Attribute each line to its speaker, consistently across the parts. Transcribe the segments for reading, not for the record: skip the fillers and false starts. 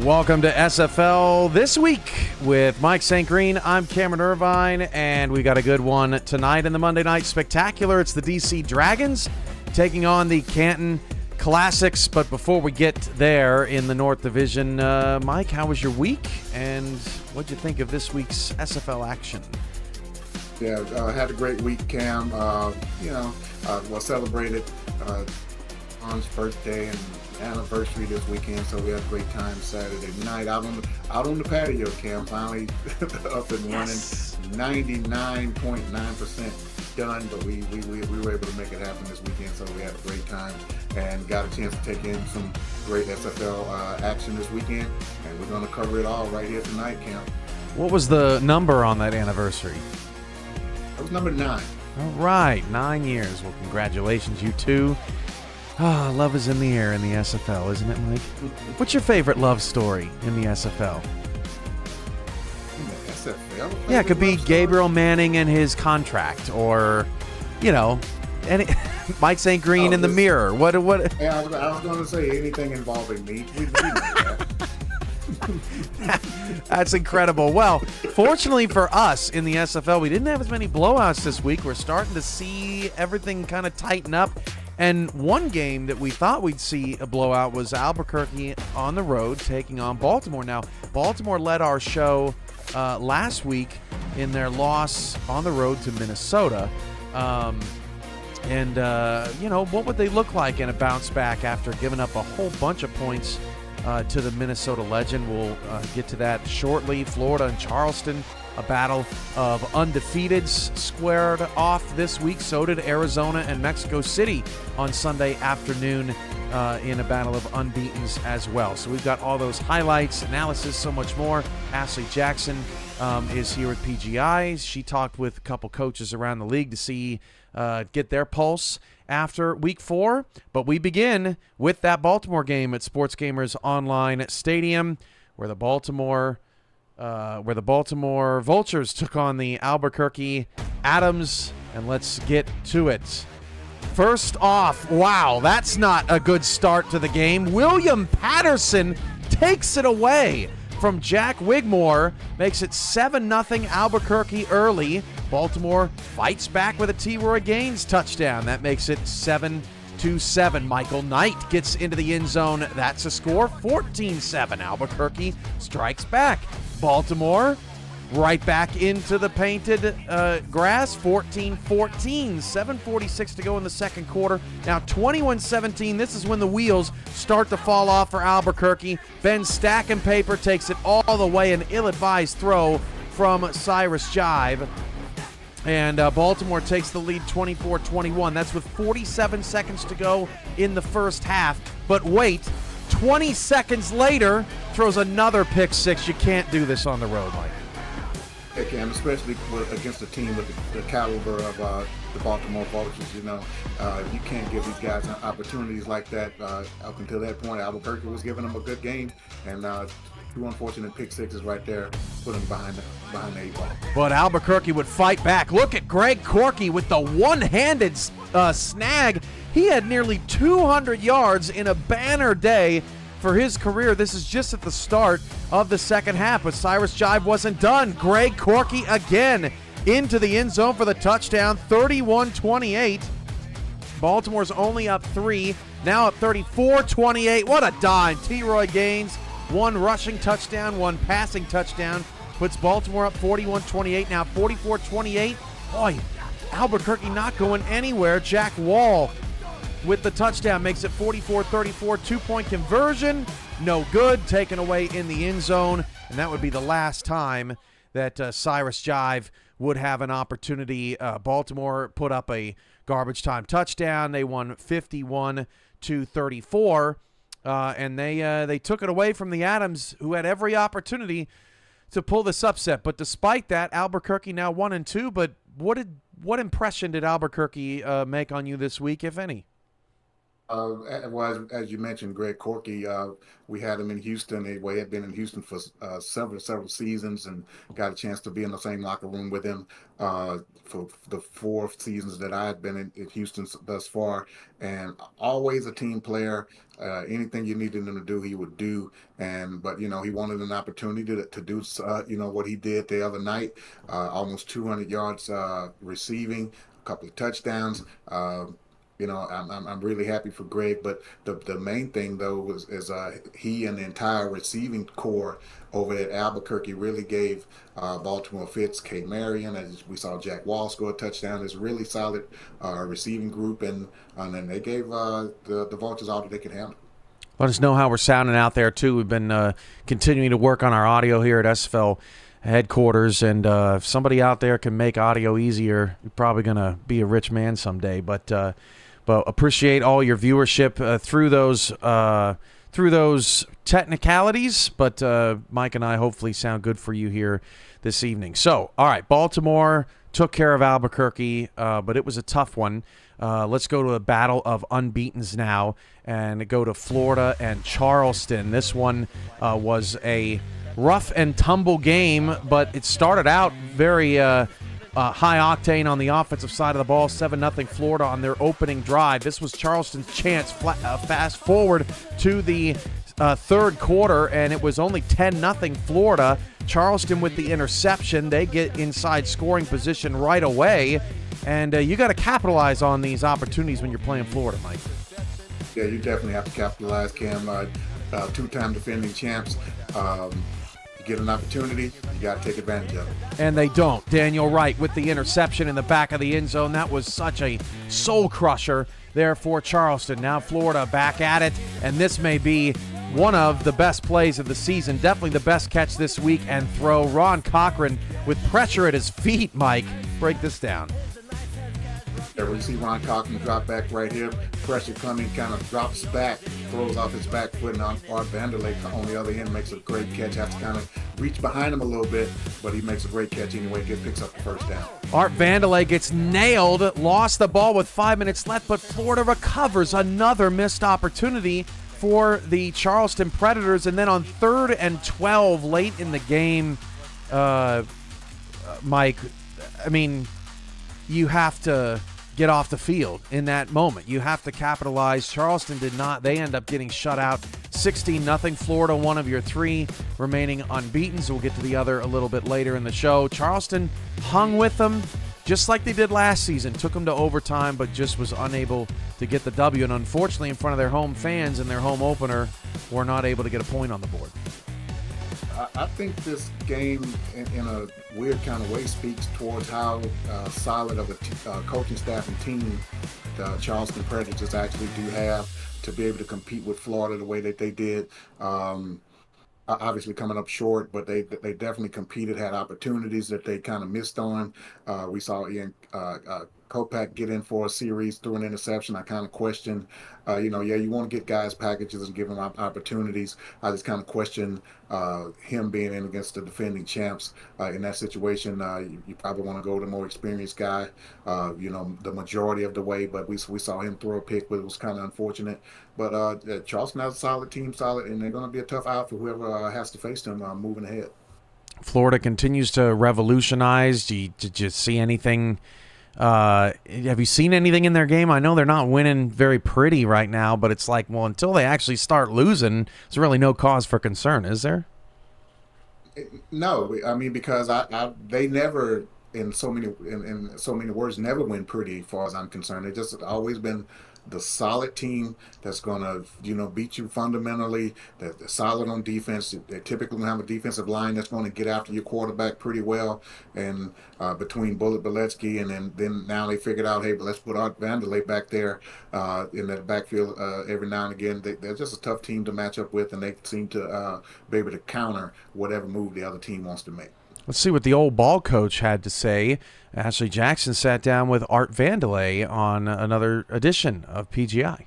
Speaker 1: Welcome to SFL This Week with Mike St. Green. I'm Cameron Irvine, and we got a good one tonight in the Monday Night Spectacular. It's the DC Dragons taking on the Canton Classics. But before we get there in the North Division, Mike, how was your week, and what'd you think of this week's SFL action?
Speaker 2: Yeah, had a great week, Cam. Celebrated On's birthday and anniversary this weekend, so we had a great time Saturday night out on the patio, Cam. Finally up and running, 99.9% done, but we were able to make it happen this weekend, so we had a great time and got a chance to take in some great SFL action this weekend, and we're going to cover it all right here tonight, Cam.
Speaker 1: What was the number on that anniversary?
Speaker 2: It was number 9.
Speaker 1: All right, 9 years. Well, congratulations, you two. Love is in the air in the SFL, isn't it, Mike? What's your favorite love story in the SFL?
Speaker 2: In the SFL?
Speaker 1: Yeah, it could be Gabriel Manning and his contract, or, any Mike St. Green in the mirror. What?
Speaker 2: Yeah, I was going to say anything involving me. We know that.
Speaker 1: That's incredible. Well, fortunately for us in the SFL, we didn't have as many blowouts this week. We're starting to see everything kind of tighten up. And one game that we thought we'd see a blowout was Albuquerque on the road taking on Baltimore. Now, Baltimore led our show last week in their loss on the road to Minnesota. What would they look like in a bounce back after giving up a whole bunch of points to the Minnesota Legend? We'll get to that shortly. Florida and Charleston, a battle of undefeateds squared off this week. So did Arizona and Mexico City on Sunday afternoon in a battle of unbeatens as well. So we've got all those highlights, analysis, so much more. Ashley Jackson is here with PGI. She talked with a couple coaches around the league to get their pulse after week 4. But we begin with that Baltimore game at Sports Gamers Online Stadium, where the Baltimore Vultures took on the Albuquerque Adams, and let's get to it. First off, wow, that's not a good start to the game. William Patterson takes it away from Jack Wigmore, makes it 7-0 Albuquerque early. Baltimore fights back with a T. Roy Gaines touchdown. That makes it 7-7. Michael Knight gets into the end zone. That's a score. 14-7. Albuquerque strikes back. Baltimore right back into the painted grass. 14-14. 7:46 to go in the second quarter. Now 21-17. This is when the wheels start to fall off for Albuquerque. Ben Stackenpaper takes it all the way. An ill-advised throw from Cyrus Jive. And Baltimore takes the lead 24-21. That's with 47 seconds to go in the first half. But wait, 20 seconds later, throws another pick six. You can't do this on the road, Mike.
Speaker 2: Hey, Cam, especially against a team with the caliber of the Baltimore Vultures. You can't give these guys opportunities like that. Up until that point, Albuquerque was giving them a good game, and two unfortunate pick sixes right there put them behind the 8 ball.
Speaker 1: But Albuquerque would fight back. Look at Greg Corky with the one-handed snag. He had nearly 200 yards in a banner day for his career. This is just at the start of the second half, but Cyrus Jive wasn't done. Greg Corky again into the end zone for the touchdown, 31-28. Baltimore's only up 3, now up 34-28. What a dime. T. Roy Gaines, one rushing touchdown, one passing touchdown, puts Baltimore up 41-28, now 44-28. Boy, Albuquerque not going anywhere. Jack Wall with the touchdown makes it 44-34. 2-point conversion, no good, taken away in the end zone, and that would be the last time that Cyrus Jive would have an opportunity. Baltimore put up a garbage time touchdown. They won 51-34, and they took it away from the Adams, who had every opportunity to pull this upset. But despite that, Albuquerque now 1-2. But what impression did Albuquerque make on you this week, if any?
Speaker 2: Well, as you mentioned, Greg Corky, we had him in Houston. He had been in Houston for several seasons, and got a chance to be in the same locker room with him for the 4 seasons that I had been in Houston thus far. And always a team player. Anything you needed him to do, he would do. But he wanted an opportunity to do what he did the other night. Almost 200 yards receiving, a couple of touchdowns. I'm really happy for Greg, but the main thing though is he and the entire receiving core over at Albuquerque really gave Baltimore fits. K. Marion, as we saw Jack Wall score a touchdown. It's a really solid receiving group, and then they gave the Vultures all that they could handle.
Speaker 1: Let us know how we're sounding out there, too. We've been continuing to work on our audio here at SFL headquarters, and if somebody out there can make audio easier, you're probably going to be a rich man someday. But appreciate all your viewership through those technicalities. But Mike and I hopefully sound good for you here this evening. So, all right, Baltimore took care of Albuquerque, but it was a tough one. Let's go to a battle of unbeatens now and go to Florida and Charleston. This one was a rough and tumble game, but it started out very high octane on the offensive side of the ball. 7-0 Florida on their opening drive. This was Charleston's chance. Fast forward to the third quarter, and it was only 10-0 Florida. Charleston with the interception. They get inside scoring position right away, and you got to capitalize on these opportunities when you're playing Florida, Mike.
Speaker 2: Yeah, you definitely have to capitalize, Cam. Two-time defending champs. You get an opportunity, you got to take advantage of it.
Speaker 1: And they don't. Daniel Wright with the interception in the back of the end zone. That was such a soul crusher there for Charleston. Now Florida back at it, and this may be one of the best plays of the season. Definitely the best catch this week and throw. Ron Cochran with pressure at his feet, Mike. Break this down.
Speaker 2: Yeah, we see Ron Cochran drop back right here. Pressure coming, kind of drops back, throws off his back foot, and Art Vanderlei on the other end makes a great catch. Has to kind of reach behind him a little bit, but he makes a great catch anyway. Picks up the first down.
Speaker 1: Art Vanderlei gets nailed, lost the ball with 5 minutes left, but Florida recovers another missed opportunity for the Charleston Predators. And then on 3rd and 12 late in the game, Mike, I mean, you have to get off the field in that moment. You have to capitalize. Charleston did not. They end up getting shut out 16-0 Florida, one of your 3 remaining unbeaten. So we'll get to the other a little bit later in the show. Charleston hung with them just like they did last season. Took them to overtime, but just was unable to get the W. And unfortunately, in front of their home fans in their home opener, were not able to get a point on the board.
Speaker 2: I think this game, in a weird kind of way, speaks towards how solid of a coaching staff and team the Charleston Predators actually do have to be able to compete with Florida the way that they did. Obviously coming up short, but they definitely competed, had opportunities that they kind of missed on. We saw Ian Kopak get in for a series, threw an interception. I kind of questioned, you want to get guys packages and give them opportunities. I just kind of question him being in against the defending champs. In that situation, you probably want to go with a more experienced guy, the majority of the way, but we saw him throw a pick, but it was kind of unfortunate. But Charleston has a solid team, and they're going to be a tough out for whoever has to face them moving ahead.
Speaker 1: Florida continues to revolutionize. Did you see anything? Have you seen anything in their game? I know they're not winning very pretty right now, but it's like, well, until they actually start losing, there's really no cause for concern, is there?
Speaker 2: No, I mean, because they never, in so many words, never win pretty, as far as I'm concerned. They just always been the solid team that's going to, beat you fundamentally, they're solid on defense. They typically have a defensive line that's going to get after your quarterback pretty well. And between Bullet Beletsky and then now they figured out, hey, but let's put Art Vanderlei back there in that backfield every now and again. They're just a tough team to match up with, and they seem to be able to counter whatever move the other team wants to make.
Speaker 1: Let's see what the old ball coach had to say. Ashley Jackson sat down with Art Vanderlei on another edition of PGI.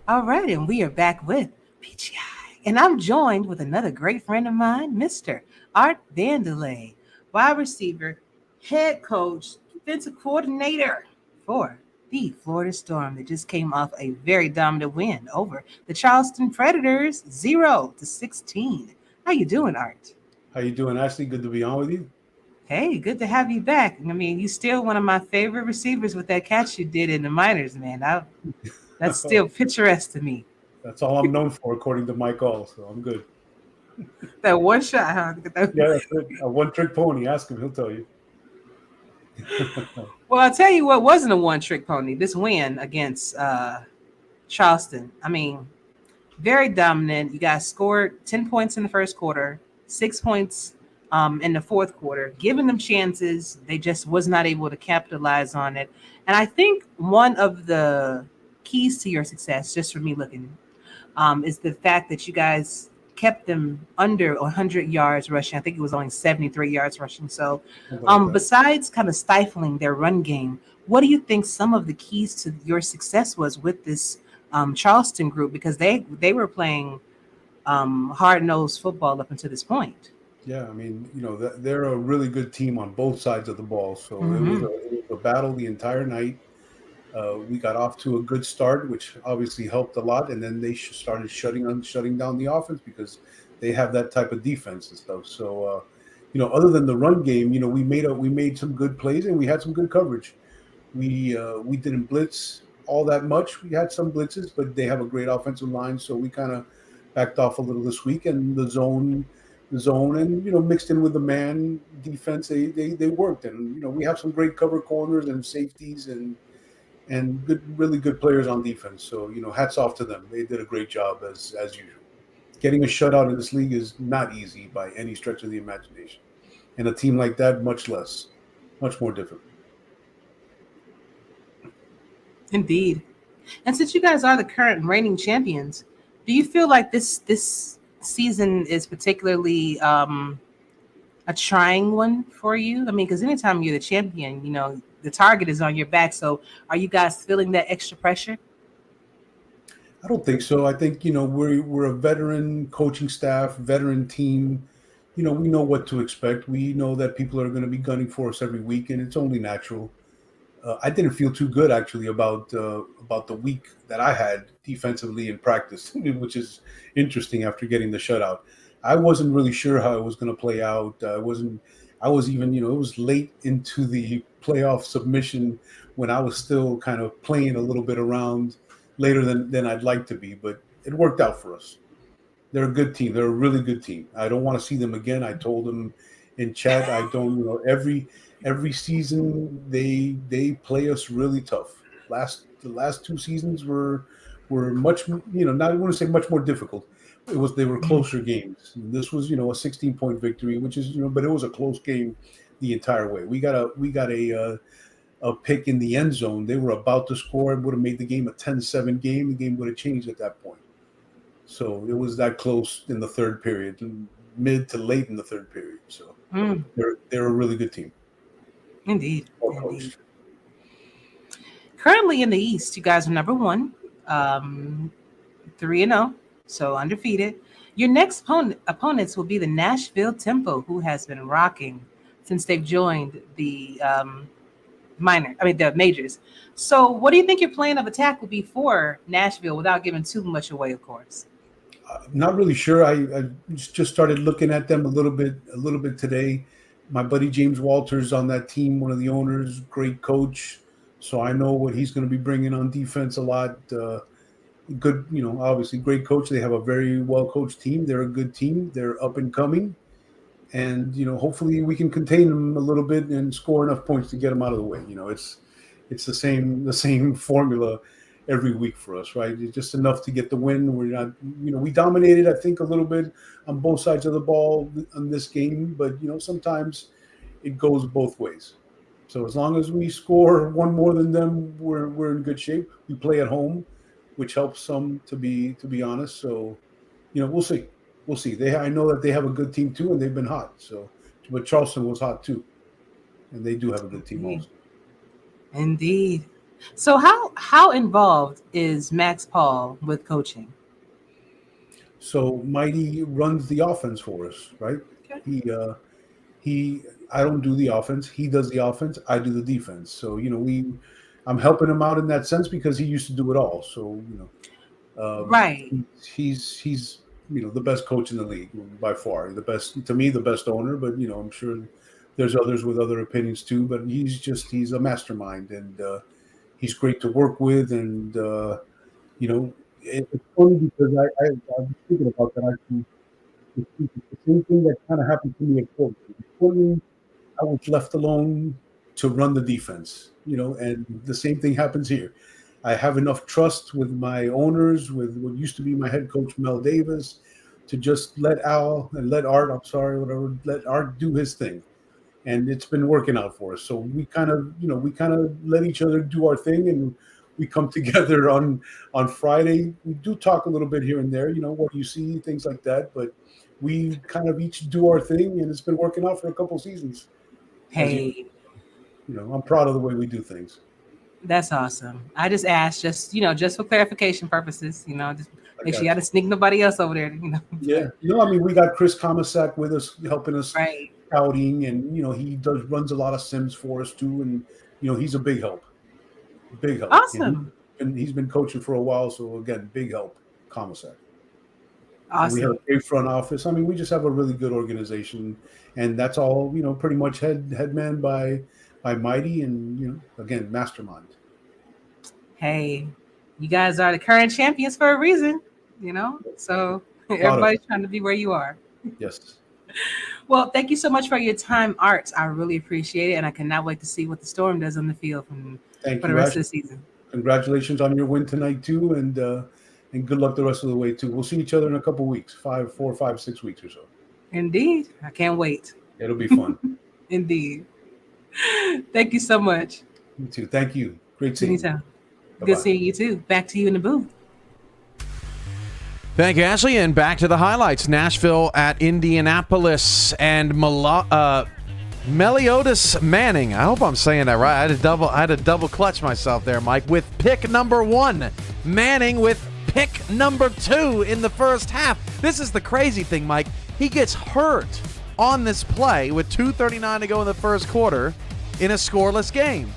Speaker 3: All right, and we are back with PGI. And I'm joined with another great friend of mine, Mr. Art Vanderlei, wide receiver, head coach, defensive coordinator for the Florida Storm that just came off a very dominant win over the Charleston Predators, 0-16. How you doing, Art?
Speaker 4: How you doing, Ashley? Good to be on with you.
Speaker 3: Hey, good to have you back. I mean, you still one of my favorite receivers with that catch you did in the minors, man. That's still picturesque to me.
Speaker 4: That's all I'm known for, according to Mike All, so I'm good.
Speaker 3: That one shot, huh?
Speaker 4: Yeah, that's it. A one-trick pony. Ask him, he'll tell you.
Speaker 3: Well, I'll tell you what wasn't a one-trick pony. This win against Charleston. I mean, very dominant. You guys scored 10 points in the first quarter, 6 points in the fourth quarter, giving them chances. They just was not able to capitalize on it. And I think one of the keys to your success, just for me looking, is the fact that you guys kept them under 100 yards rushing. I think it was only 73 yards rushing. So besides kind of stifling their run game, what do you think some of the keys to your success was with this Charleston group? Because they were playing hard-nosed football up until this point.
Speaker 4: Yeah, I mean, they're a really good team on both sides of the ball. So it was a battle the entire night. We got off to a good start, which obviously helped a lot, and then they started shutting down the offense because they have that type of defense and stuff. So, other than the run game, we made some good plays and we had some good coverage. We didn't blitz all that much. We had some blitzes, but they have a great offensive line, so we kind of backed off a little this week, and the zone, and mixed in with the man defense, they worked, and we have some great cover corners and safeties and really good players on defense. So, hats off to them. They did a great job as usual. Getting a shutout in this league is not easy by any stretch of the imagination. And a team like that, much less, much more difficult.
Speaker 3: Indeed. And since you guys are the current reigning champions, do you feel like this season is particularly a trying one for you? I mean, because anytime you're the champion, the target is on your back. So are you guys feeling that extra pressure?
Speaker 4: I don't think so. I think, we're a veteran coaching staff, veteran team. We know what to expect. We know that people are going to be gunning for us every week, and it's only natural. I didn't feel too good, actually, about the week that I had defensively in practice, which is interesting after getting the shutout. I wasn't really sure how it was going to play out. I was even, it was late into the playoff submission when I was still kind of playing a little bit around later than I'd like to be, but it worked out for us. They're a good team. They're a really good team. I don't want to see them again. I told them in chat, I don't, every season they play us really tough. The last two seasons were much, not I want to say much more difficult. They were closer games. This was, a 16-point victory, which is, but it was a close game the entire way. We got a pick in the end zone. They were about to score. It would have made the game a 10-7 game. The game would have changed at that point. So it was that close in the third period, mid to late in the third period. So they're a really good team.
Speaker 3: Indeed. Currently in the East, you guys are number 1, 3-0. So undefeated. Your next opponents will be the Nashville Tempo, who has been rocking since they've joined the the majors. So what do you think your plan of attack will be for Nashville without giving too much away, of course?
Speaker 4: Not really sure. I just started looking at them a little bit today. My buddy James Walters on that team, one of the owners, great coach. So I know what he's going to be bringing on defense a lot. Good, obviously great coach. They have a very well coached team. They're a good team. They're up and coming, and hopefully we can contain them a little bit and score enough points to get them out of the way. It's the same formula every week for us, right? It's just enough to get the win. We're not, we dominated, I think, a little bit on both sides of the ball on this game, but sometimes it goes both ways. So as long as we score one more than them, we're in good shape. We play at home, which helps some, to be honest. So, we'll see. I know that they have a good team too, and they've been hot. So, but Charleston was hot too, and they do have a good team also.
Speaker 3: Indeed. So how involved is Max Paul with coaching?
Speaker 4: So Mighty runs the offense for us, right? Okay. I don't do the offense. He does the offense. I do the defense. So, I'm helping him out in that sense because he used to do it all. So
Speaker 3: Right.
Speaker 4: he's the best coach in the league by far, the best to me, the best owner. But I'm sure there's others with other opinions too. But he's a mastermind, and he's great to work with. And it's funny because I was thinking about that. Actually, it's the same thing that kind of happened to me at Portland. I was left alone to run the defense, and the same thing happens here. I have enough trust with my owners, with what used to be my head coach, Mel Davis, to just let let Art do his thing. And it's been working out for us. So we kind of let each other do our thing, and we come together on Friday. We do talk a little bit here and there, what you see, things like that, but we kind of each do our thing, and it's been working out for a couple seasons.
Speaker 3: Hey,
Speaker 4: I'm proud of the way we do things.
Speaker 3: that's awesome. I just asked, just for clarification purposes. Just
Speaker 4: I
Speaker 3: make sure
Speaker 4: got
Speaker 3: you got to sneak nobody else over there.
Speaker 4: Yeah. I mean, we got Chris Comasack with us, helping us
Speaker 3: Right.
Speaker 4: scouting, and he runs a lot of sims for us too, and he's a big help. Big help.
Speaker 3: Awesome.
Speaker 4: And he's been coaching for a while, so again, big help, Comasack. And we have
Speaker 3: Awesome.
Speaker 4: a great front office. I mean, we just have a really good organization, and that's all pretty much head man by Mighty, and again, mastermind.
Speaker 3: Hey, you guys are the current champions for a reason. So
Speaker 4: Proud of
Speaker 3: everybody's
Speaker 4: it.
Speaker 3: trying to be where you are.
Speaker 4: Yes.
Speaker 3: Well, thank you so much for your time, Art. I really appreciate it, and I cannot wait to see what the Storm does on the field
Speaker 4: Thank
Speaker 3: for the
Speaker 4: you,
Speaker 3: rest
Speaker 4: Ash.
Speaker 3: of the season.
Speaker 4: Congratulations on your win tonight too, and good luck the rest of the way too. We'll see each other in a couple weeks, 4, 5, 6 weeks or so.
Speaker 3: Indeed. I can't wait.
Speaker 4: It'll be fun.
Speaker 3: Indeed. Thank you so much.
Speaker 4: You too. Thank you. Great seeing you.
Speaker 3: Anytime. Good
Speaker 4: Bye-bye.
Speaker 3: seeing you too. Back to you in the booth.
Speaker 1: Thank you, Ashley. And back to the highlights. Nashville at Indianapolis, and Meliodas Manning. I hope I'm saying that right. I had to double clutch myself there, Mike, with pick number 1. Manning with pick number 2 in the first half. This is the crazy thing, Mike. He gets hurt on this play with 2:39 to go in the first quarter in a scoreless game.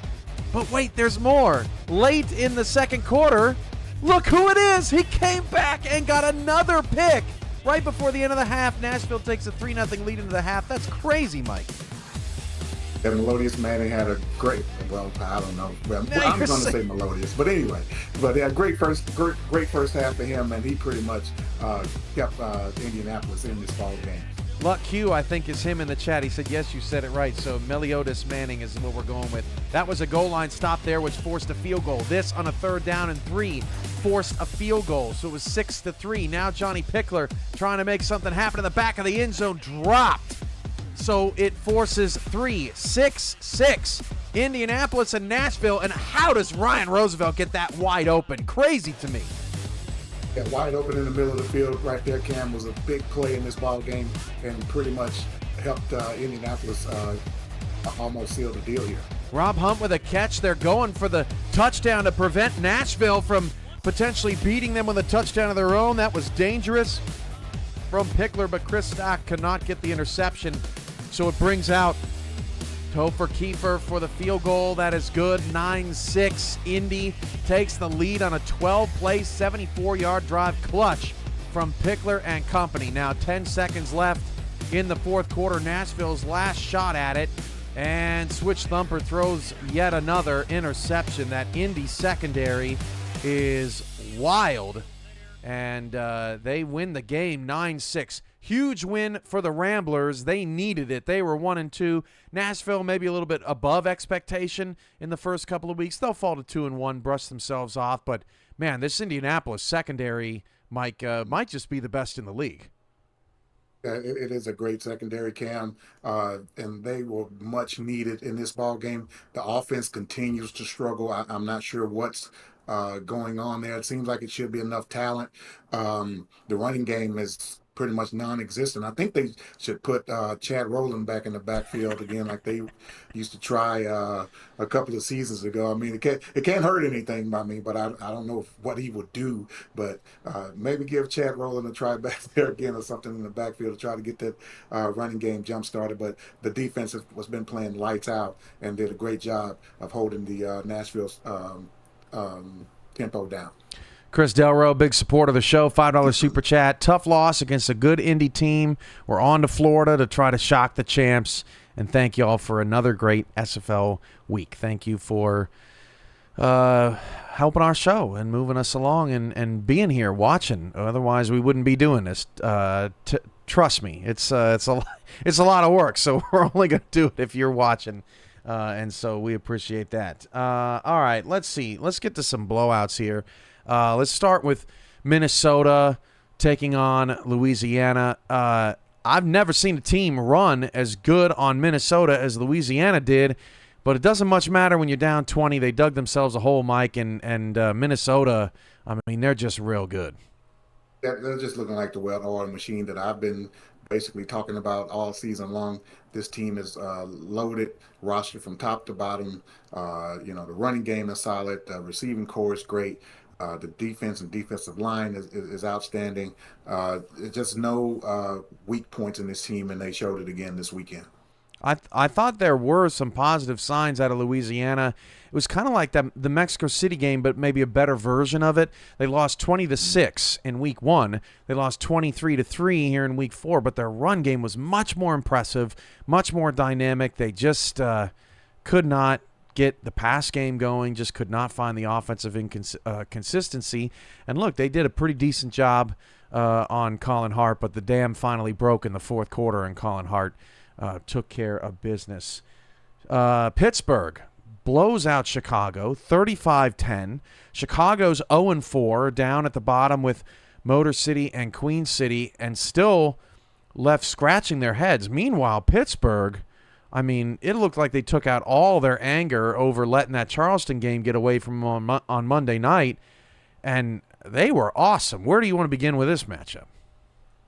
Speaker 1: But wait, there's more. Late in the second quarter, look who it is. He came back and got another pick. Right before the end of the half, Nashville takes a 3-0 lead into the half. That's crazy, Mike.
Speaker 2: And Melodious Manning had a great, well, I don't know. Well,
Speaker 1: Now
Speaker 2: I'm
Speaker 1: you're
Speaker 2: going to say
Speaker 1: saying-
Speaker 2: Melodious, but anyway. But yeah, great first half for him, and he pretty much kept Indianapolis in this ball game.
Speaker 1: Luck Q, I think, is him in the chat. He said, yes, you said it right. So Meliodas Manning is what we're going with. That was a goal line stop there, which forced a field goal. This on a 3rd down and 3 forced a field goal. So it was 6-3. Now Johnny Pickler trying to make something happen in the back of the end zone, dropped. So it forces 3-6-6. Indianapolis and Nashville. And how does Ryan Roosevelt get that wide open? Crazy to me.
Speaker 2: Yeah, wide open in the middle of the field right there, Cam, was a big play in this ball game and pretty much helped Indianapolis almost seal the deal here.
Speaker 1: Rob Hunt with a catch. They're going for the touchdown to prevent Nashville from potentially beating them with a touchdown of their own. That was dangerous from Pickler, but Chris Stock could not get the interception. So it brings out Topher Kiefer for the field goal. That is good. 9-6. Indy takes the lead on a 12-play, 74-yard drive clutch from Pickler and company. Now 10 seconds left in the fourth quarter. Nashville's last shot at it. And Switch Thumper throws yet another interception. That Indy secondary is wild. And they win the game 9-6. Huge win for the Ramblers. They needed it. They were 1-2. Nashville maybe a little bit above expectation in the first couple of weeks. They'll fall to 2-1, brush themselves off. But, man, this Indianapolis secondary, Mike, might just be the best in the league.
Speaker 2: It is a great secondary, Cam, and they were much needed in this ball game. The offense continues to struggle. I'm not sure what's going on there. It seems like it should be enough talent. The running game is pretty much non-existent. I think they should put Chad Rowland back in the backfield again, like they used to try a couple of seasons ago. I mean, it can't hurt anything by me, but I don't know what he would do. But maybe give Chad Rowland a try back there again or something in the backfield to try to get that running game jump started. But the defense has been playing lights out and did a great job of holding the Nashville's tempo down.
Speaker 1: Chris Delro, big supporter of the show, $5 super chat. Tough loss against a good Indy team. We're on to Florida to try to shock the champs. And thank you all for another great SFL week. Thank you for helping our show and moving us along and being here watching. Otherwise, we wouldn't be doing this. Trust me, it's a lot of work. So we're only going to do it if you're watching. And so we appreciate that. All right, let's see. Let's get to some blowouts here. Let's start with Minnesota taking on Louisiana. I've never seen a team run as good on Minnesota as Louisiana did, but it doesn't much matter when you're down 20. They dug themselves a hole, Mike, and Minnesota, I mean, they're just real good.
Speaker 2: They're just looking like the well-oiled machine that I've been basically talking about all season long. This team is loaded, roster from top to bottom. The running game is solid. The receiving core is great. The defense and defensive line is outstanding. There's just no weak points in this team, and they showed it again this weekend.
Speaker 1: I thought there were some positive signs out of Louisiana. It was kind of like the Mexico City game, but maybe a better version of it. They lost 20-6 in week 1. They lost 23-3 here in week 4, but their run game was much more impressive, much more dynamic. They just could not get the pass game going, just could not find the offensive consistency. And look, they did a pretty decent job on Colin Hart, but the dam finally broke in the fourth quarter, and Colin Hart took care of business. Pittsburgh blows out Chicago 35-10. Chicago's 0-4, down at the bottom with Motor City and Queen City, and still left scratching their heads. Meanwhile, Pittsburgh, I mean, it looked like they took out all their anger over letting that Charleston game get away from them on Monday night, and they were awesome. Where do you want to begin with this matchup?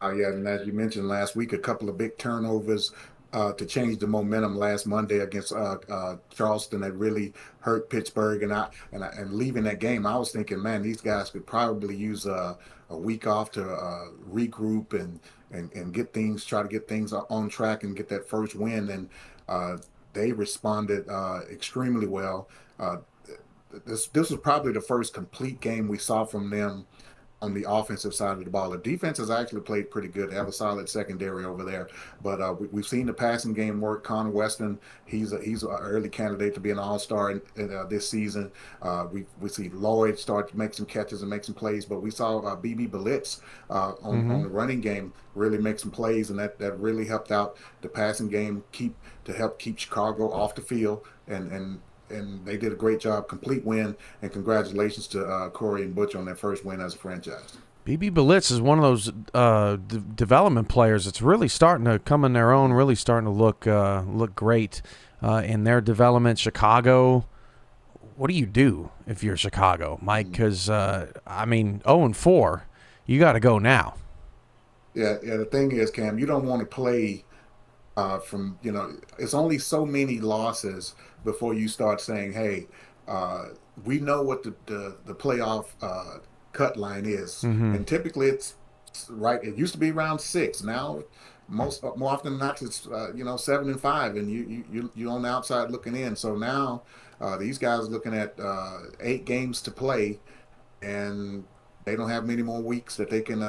Speaker 2: Yeah, and as you mentioned last week, a couple of big turnovers to change the momentum last Monday against Charleston that really hurt Pittsburgh. And leaving that game, I was thinking, man, these guys could probably use a week off to regroup and try to get things on track and get that first win. And they responded extremely well. This was probably the first complete game we saw from them on the offensive side of the ball. The defense has actually played pretty good. They have a solid secondary over there. But we've seen the passing game work. Connor Weston, he's an early candidate to be an all-star this season. We see Lloyd start to make some catches and make some plays. But we saw BB Blitz on the running game really make some plays, and that really helped out the passing game to help keep Chicago off the field. And they did a great job. Complete win, and congratulations to Corey and Butch on their first win as a franchise.
Speaker 1: BB Blitz is one of those development players that's really starting to come in their own, really starting to look great in their development. Chicago, what do you do if you're Chicago, Mike? Because, 0-4, you got to go now.
Speaker 2: Yeah, the thing is, Cam, you don't want to play it's only so many losses before you start saying, hey, we know what the playoff cut line is. And typically it's right. It used to be around 6. Now, more often than not, it's 7 and 5, and you're on the outside looking in. So now these guys are looking at 8 games to play, and they don't have many more weeks that they can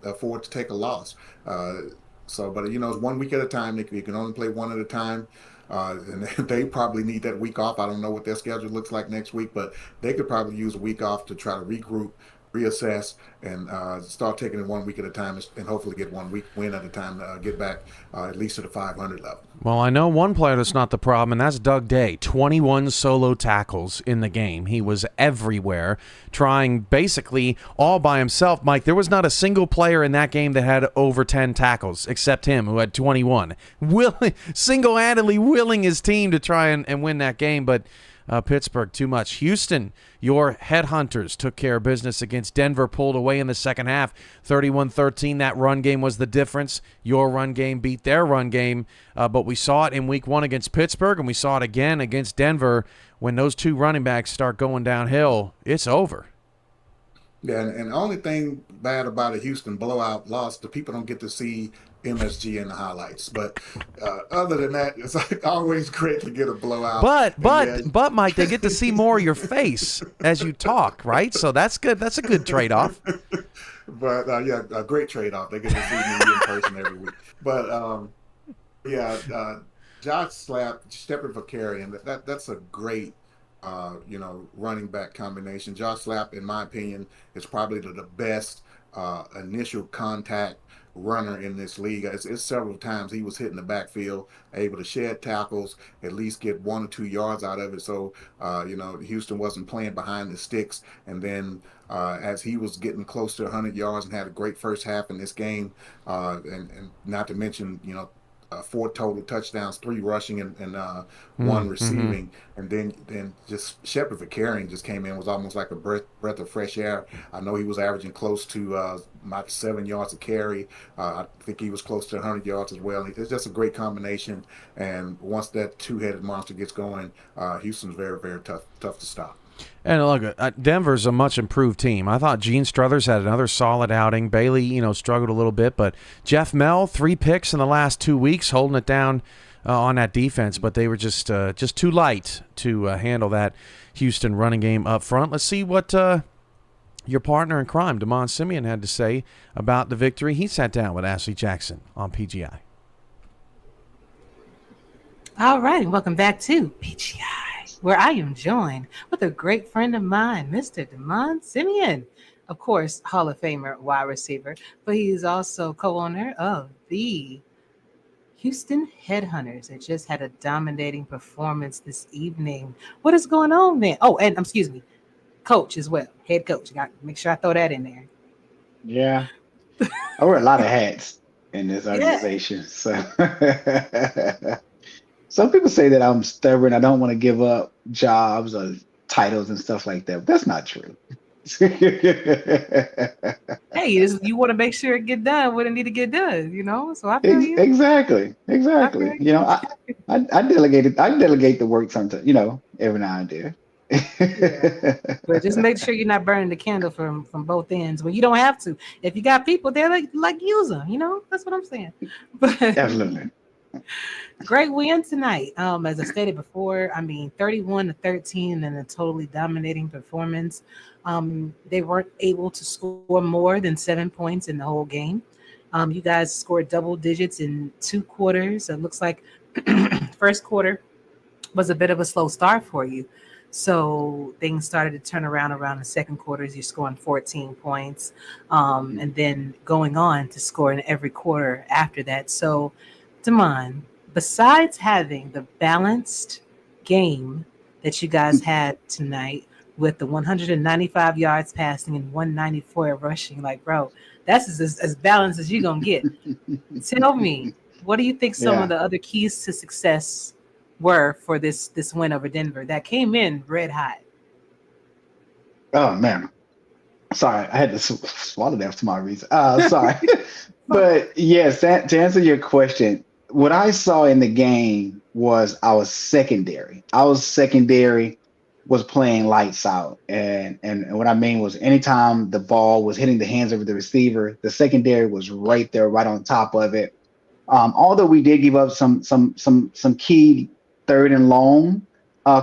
Speaker 2: afford to take a loss. But it's 1 week at a time. You can only play one at a time. And they probably need that week off. I don't know what their schedule looks like next week, but they could probably use a week off to try to regroup, reassess, and start taking it 1 week at a time, and hopefully get 1 week win at a time to get back at least to the 500 level.
Speaker 1: Well, I know one player that's not the problem, and that's Doug Day. 21 solo tackles in the game. He was everywhere, trying basically all by himself. Mike, there was not a single player in that game that had over 10 tackles except him, who had 21. Single-handedly willing his team to try and win that game, but Pittsburgh too much. Houston, your headhunters took care of business against Denver, pulled away in the second half, 31-13. That run game was the difference. Your run game beat their run game, but we saw it in week 1 against Pittsburgh, and we saw it again against Denver. When those two running backs start going downhill, it's over.
Speaker 2: Yeah, and the only thing bad about a Houston blowout loss, the people don't get to see MSG in the highlights. But other than that, it's like always great to get a blowout.
Speaker 1: But Mike, they get to see more of your face as you talk, right? So that's good. That's a good trade-off.
Speaker 2: But yeah, a great trade-off. They get to see me in person every week. But Josh Slapp stepping for carry, and that's a great running back combination. Josh Slapp, in my opinion, is probably the best initial contact runner in this league. It's several times he was hitting the backfield, able to shed tackles, at least get 1 or 2 yards out of it. So, Houston wasn't playing behind the sticks. And then as he was getting close to 100 yards and had a great first half in this game, and not to mention, 4 total touchdowns, 3 rushing and 1 receiving, and then just Shepard for carrying just came in, was almost like a breath of fresh air. I know he was averaging close to about 7 yards a carry. I think he was close to 100 yards as well. It's just a great combination, and once that two-headed monster gets going, Houston's very, very tough to stop.
Speaker 1: And look, Denver's a much improved team. I thought Gene Struthers had another solid outing. Bailey, struggled a little bit, but Jeff Mell, 3 picks in the last 2 weeks, holding it down on that defense. But they were just too light to handle that Houston running game up front. Let's see what your partner in crime, Damon Simeon, had to say about the victory. He sat down with Ashley Jackson on PGI.
Speaker 3: All right, welcome back to PGI, where I am joined with a great friend of mine, Mr. Damon Simeon. Of course, Hall of Famer wide receiver, but he is also co-owner of the Houston Headhunters. It just had a dominating performance this evening. What is going on, man? Oh, and excuse me, coach as well, head coach. Got to make sure I throw that in there.
Speaker 5: Yeah, I wear a lot of hats in this organization. Yeah. So some people say that I'm stubborn. I don't want to give up jobs or titles and stuff like that. But that's not true.
Speaker 3: Hey, you want to make sure it get done what it need to get done, So I feel you.
Speaker 5: Exactly. I delegate the work sometimes, every now and then.
Speaker 3: Yeah. But just make sure you're not burning the candle from both ends when you don't have to. If you got people there, like use them, that's what I'm saying. But
Speaker 5: Absolutely.
Speaker 3: Great win tonight. As I stated before, 31-13 and a totally dominating performance. They weren't able to score more than 7 points in the whole game. You guys scored double digits in 2 quarters. It looks like first quarter was a bit of a slow start for you. So things started to turn around the second quarter as you're scoring 14 points, and then going on to score in every quarter after that. So, Damon, besides having the balanced game that you guys had tonight with the 195 yards passing and 194 rushing, bro, that's as balanced as you're going to get. Tell me, what do you think some of the other keys to success were for this win over Denver that came in red hot?
Speaker 5: Oh, man. Sorry, I had to swallow that for my reason. Sorry. But yes, to answer your question, what I saw in the game was our secondary. Our secondary was playing lights out. And what I mean was anytime the ball was hitting the hands of the receiver, the secondary was right there, right on top of it. Although we did give up some key 3rd and long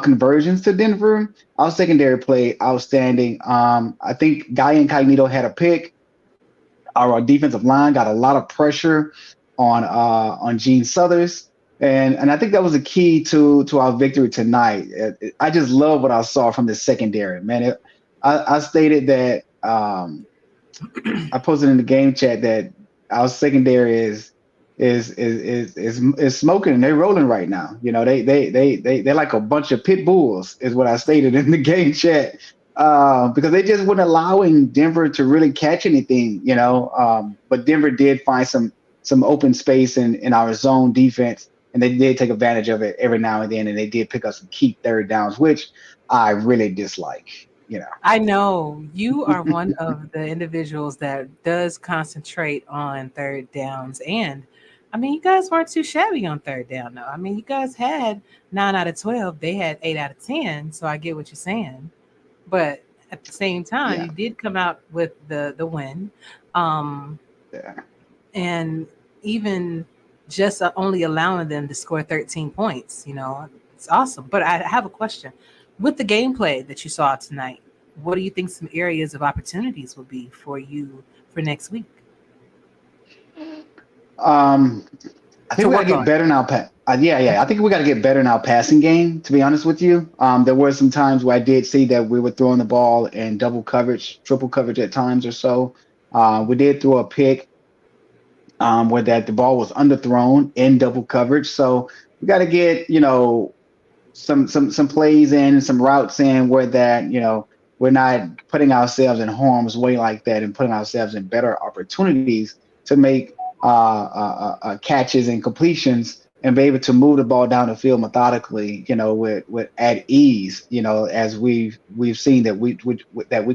Speaker 5: conversions to Denver, our secondary played outstanding. I think Guy Incognito had a pick. Our defensive line got a lot of pressure on Gene Suthers, and I think that was a key to our victory tonight. I just love what I saw from the secondary, man. I stated that I posted in the game chat that our secondary is smoking and they're rolling right now. They're like a bunch of pit bulls, is what I stated in the game chat, because they just weren't allowing Denver to really catch anything, But Denver did find some open space in our zone defense. and they did take advantage of it every now and then, and they did pick up some key third downs, which I really dislike.
Speaker 3: I know you are one of the individuals that does concentrate on third downs. And I mean, you guys weren't too shabby on third down, though. I mean, you guys had 9 out of 12. They had 8 out of 10. So I get what you're saying. But at the same time,
Speaker 5: Yeah.
Speaker 3: you did come out with the win.
Speaker 5: Yeah.
Speaker 3: And even just only allowing them to score 13 points, it's awesome. But I have a question. With the gameplay that you saw tonight, what do you think some areas of opportunities will be for you for next week?
Speaker 5: I think we got to get better now. I think we got to get better in our passing game, to be honest with you. There were some times where I did see that we were throwing the ball in double coverage, triple coverage at times or so. We did throw a pick where the ball was underthrown in double coverage. So we got to get, some plays in, some routes in where we're not putting ourselves in harm's way like that and putting ourselves in better opportunities to make catches and completions and be able to move the ball down the field methodically, with at ease, as we've seen that we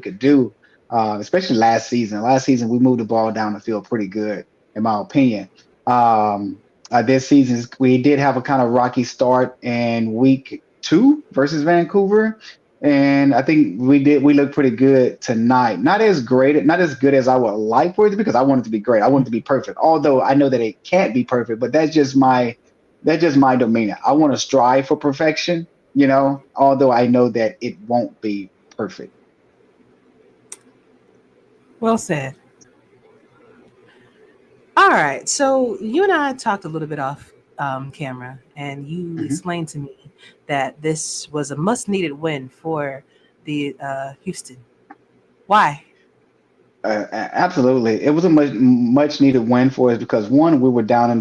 Speaker 5: could do, especially last season. Last season we moved the ball down the field pretty good, in my opinion. This season we did have a kind of rocky start in week 2 versus Vancouver. And I think we looked pretty good tonight. Not as good as I would like for it, because I want it to be great. I want it to be perfect. Although I know that it can't be perfect, but that's just my demeanor. I want to strive for perfection, although I know that it won't be perfect.
Speaker 3: Well said. All right. So you and I talked a little bit off camera, and you explained to me that this was a must-needed win for the Houston. Why?
Speaker 5: Absolutely, it was a much needed win for us because one, we were down in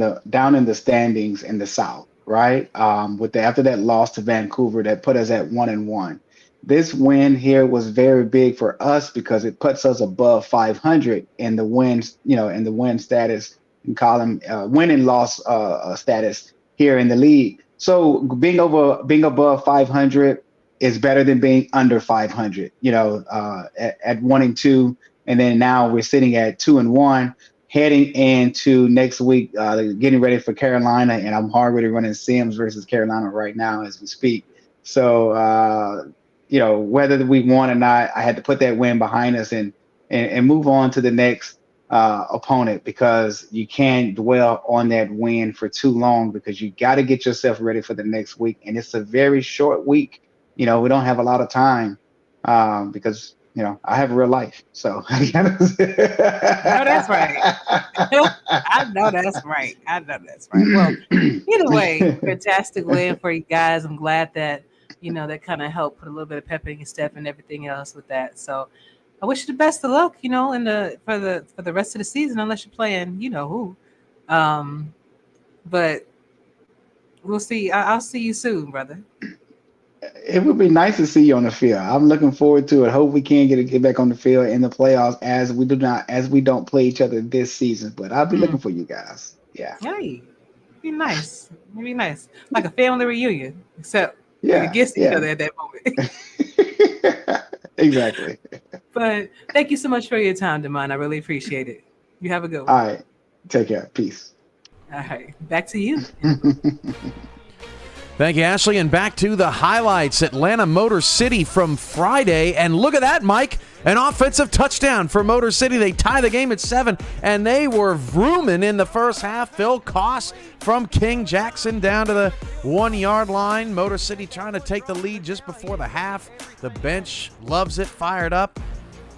Speaker 5: the standings in the South, right? After that loss to Vancouver, that put us at 1-1. This win here was very big for us because it puts us above 500 in the wins, in the win status and column, win and loss status here in the league. So being above 500 is better than being under 500. At 1-2, and then now we're sitting at 2-1, heading into next week, getting ready for Carolina, and I'm already running Sims versus Carolina right now as we speak. So whether we won or not, I had to put that win behind us and move on to the next opponent, because you can't dwell on that win for too long, because you got to get yourself ready for the next week. And it's a very short week. We don't have a lot of time because, I have a real life. So
Speaker 3: I know that's right. I know that's right. Well, either way, fantastic win for you guys. I'm glad that, that kind of helped put a little bit of pep in your step and everything else with that. So I wish you the best of luck, for the rest of the season, unless you're playing, who. But we'll see. I'll see you soon, brother.
Speaker 5: It would be nice to see you on the field. I'm looking forward to it. Hope we can get back on the field in the playoffs as we don't play each other this season. But I'll be looking for you guys. Yeah.
Speaker 3: Hey, be nice. It'd be nice, like a family reunion, except against each other at that moment.
Speaker 5: Exactly.
Speaker 3: But thank you so much for your time, Damon. I really appreciate it. You have a good one.
Speaker 5: All right. Take care. Peace.
Speaker 3: All right. Back to you.
Speaker 1: Thank you, Ashley. And back to the highlights. Atlanta Motor City from Friday. And look at that, Mike. An offensive touchdown for Motor City. They tie the game at 7, and they were vrooming in the first half. Phil Koss from King Jackson down to the 1-yard line. Motor City trying to take the lead just before the half. The bench loves it, fired up.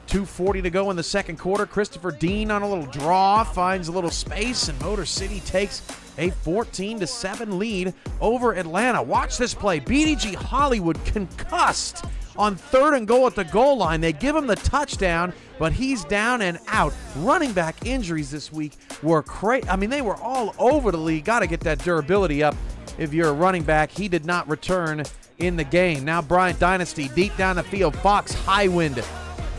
Speaker 1: 2:40 to go in the second quarter. Christopher Dean on a little draw finds a little space, and Motor City takes a 14-7 lead over Atlanta. Watch this play. BDG Hollywood concussed on 3rd and goal at the goal line. They give him the touchdown, but he's down and out. Running back injuries this week were crazy. I mean, they were all over the league. Got to get that durability up if you're a running back. He did not return in the game. Now Bryant Dynasty deep down the field. Fox Highwind,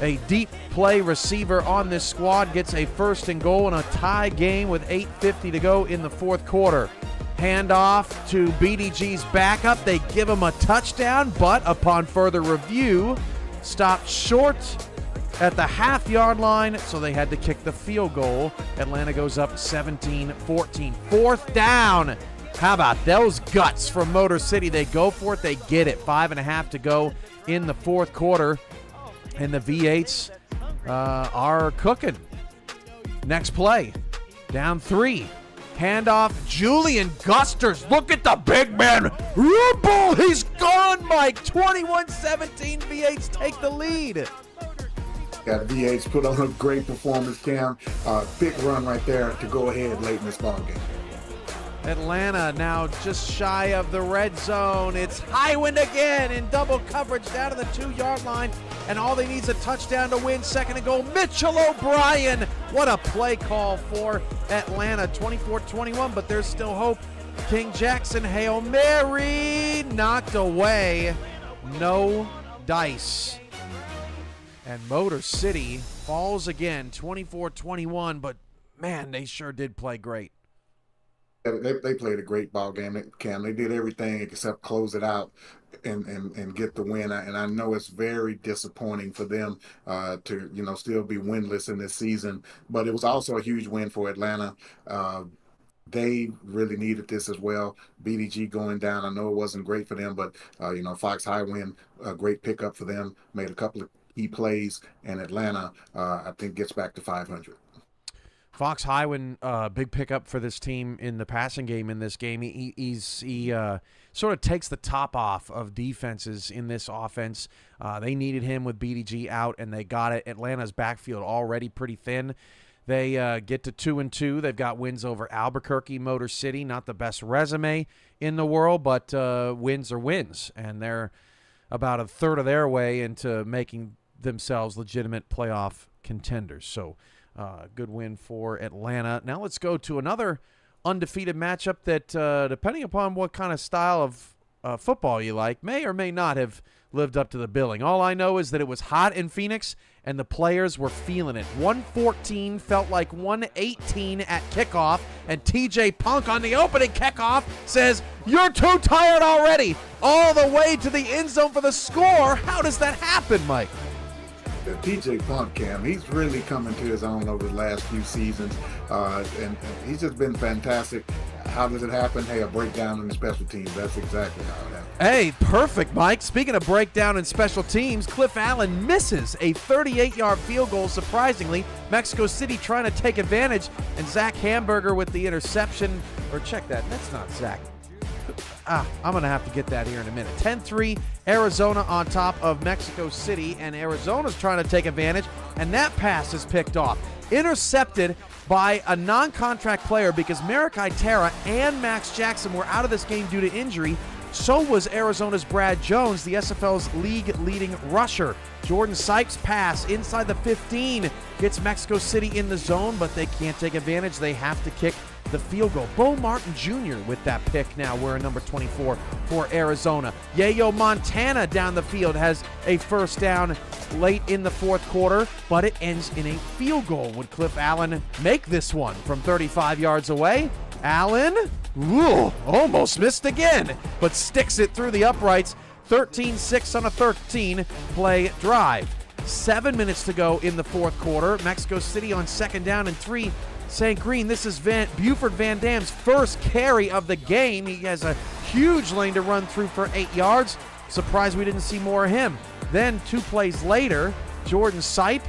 Speaker 1: a deep play receiver on this squad, gets a 1st and goal in a tie game with 8:50 to go in the fourth quarter. Handoff to BDG's backup. They give him a touchdown, but upon further review, stopped short at the half-yard line, so they had to kick the field goal. Atlanta goes up 17-14. Fourth down. How about those guts from Motor City? They go for it. They get it. 5.5 to go in the fourth quarter, and the V8s are cooking. Next play, down 3. Handoff, Julian Gusters. Look at the big man. Ripple, he's gone, Mike. 21-17, V8s take the lead.
Speaker 2: Yeah, V8s put on a great performance, Cam. Big run right there to go ahead late in this ball game.
Speaker 1: Atlanta now just shy of the red zone. It's Highwind again in double coverage down to the 2-yard line, and all they need is a touchdown to win. Second and goal, Mitchell O'Brien. What a play call for Atlanta. 24-21, but there's still hope. King Jackson, Hail Mary, knocked away. No dice. And Motor City falls again, 24-21, but man, they sure did play great.
Speaker 2: They played a great ball game, Cam. They did everything except close it out and get the win. And I know it's very disappointing for them to still be winless in this season. But it was also a huge win for Atlanta. They really needed this as well. BDG going down, I know it wasn't great for them, but Fox Highwind, a great pickup for them. Made a couple of key plays, and Atlanta I think gets back to 500.
Speaker 1: Fox Highwind, big pickup for this team in the passing game in this game. He sort of takes the top off of defenses in this offense. They needed him with BDG out, and they got it. Atlanta's backfield already pretty thin. They get to 2-2. They've got wins over Albuquerque, Motor City. Not the best resume in the world, but wins are wins, and they're about a third of their way into making themselves legitimate playoff contenders. So good win for Atlanta. Now let's go to another undefeated matchup that, depending upon what kind of style of football you like, may or may not have lived up to the billing. All I know is that it was hot in Phoenix, and the players were feeling it. 114 felt like 118 at kickoff, and TJ Punk on the opening kickoff says, "You're too tired already," all the way to the end zone for the score. How does that happen, Mike?
Speaker 2: TJ Punk, Cam, he's really coming to his own over the last few seasons, and he's just been fantastic. How does it happen? Hey, a breakdown in the special teams. That's exactly how it happens.
Speaker 1: Hey, perfect, Mike. Speaking of breakdown in special teams, Cliff Allen misses a 38-yard field goal, surprisingly. Mexico City trying to take advantage, and Zach Hamburger with the interception. Or check that. That's not Zach. I'm going to have to get that here in a minute. 10-3, Arizona on top of Mexico City, and Arizona's trying to take advantage, and that pass is picked off. Intercepted by a non-contract player because Merrick Itera and Max Jackson were out of this game due to injury. So was Arizona's Brad Jones, the SFL's league-leading rusher. Jordan Sipes' pass inside the 15 gets Mexico City in the zone, but they can't take advantage. They have to kick the field goal. Bo Martin Jr. with that pick now. We're in number 24 for Arizona. Yayo Montana down the field has a first down late in the fourth quarter, but it ends in a field goal. Would Cliff Allen make this one from 35 yards away? Allen, almost missed again, but sticks it through the uprights. 13-6 on a 13-play drive. 7 minutes to go in the fourth quarter. Mexico City on second down and 3. St. Green, this is Buford Van Dam's first carry of the game. He has a huge lane to run through for 8 yards. Surprised we didn't see more of him. Then 2 plays later, Jordan Sipe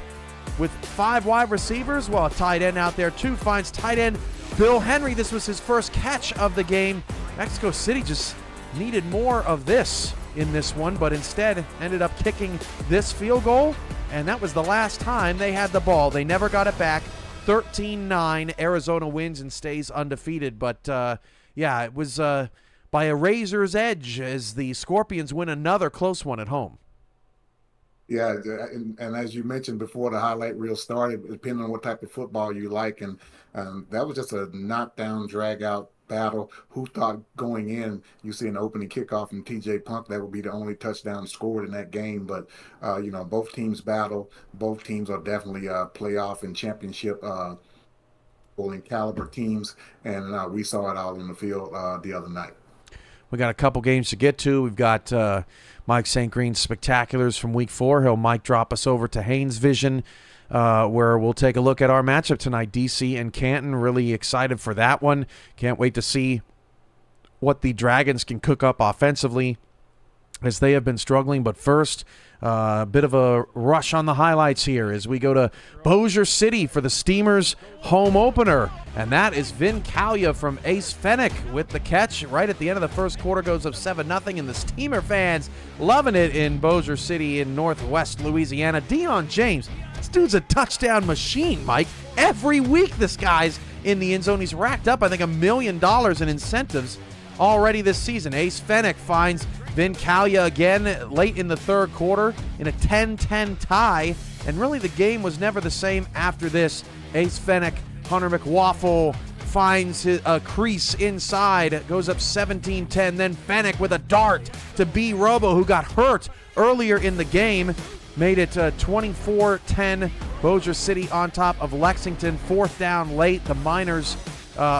Speaker 1: with 5 wide receivers. Well, a tight end out there too finds tight end Bill Henry. This was his first catch of the game. Mexico City just needed more of this in this one, but instead ended up kicking this field goal, and that was the last time they had the ball. They never got it back. 13-9, Arizona wins and stays undefeated, but yeah, it was by a razor's edge as the Scorpions win another close one at home.
Speaker 2: Yeah, and as you mentioned before the highlight reel started, depending on what type of football you like, and that was just a knockdown, drag-out battle. Who thought going in, you see an opening kickoff from TJ Punk, that would be the only touchdown scored in that game. But both teams battle. Both teams are definitely playoff and championship and caliber teams, and we saw it all in the field the other night.
Speaker 1: We got a couple games to get to. We've got Mike St. Green's Spectaculars from Week 4. He'll mic drop us over to Haynes Vision, where we'll take a look at our matchup tonight, DC and Canton. Really excited for that one. Can't wait to see what the Dragons can cook up offensively, as they have been struggling. But first, a bit of a rush on the highlights here as we go to Bossier City for the Steamers' home opener. And that is Vin Callia from Ace Fennec with the catch right at the end of the first quarter. Goes up 7-0, and the Steamer fans loving it in Bossier City in northwest Louisiana. Deion James, this dude's a touchdown machine, Mike. Every week this guy's in the end zone. He's racked up, I think, $1 million in incentives already this season. Ace Fennec finds Vin Callia again late in the third quarter in a 10-10 tie, and really the game was never the same after this. Ace Fennec, Hunter McWaffle finds a crease inside, goes up 17-10, then Fennec with a dart to B. Robo, who got hurt earlier in the game, made it 24-10. Bossier City on top of Lexington, fourth down late. The Miners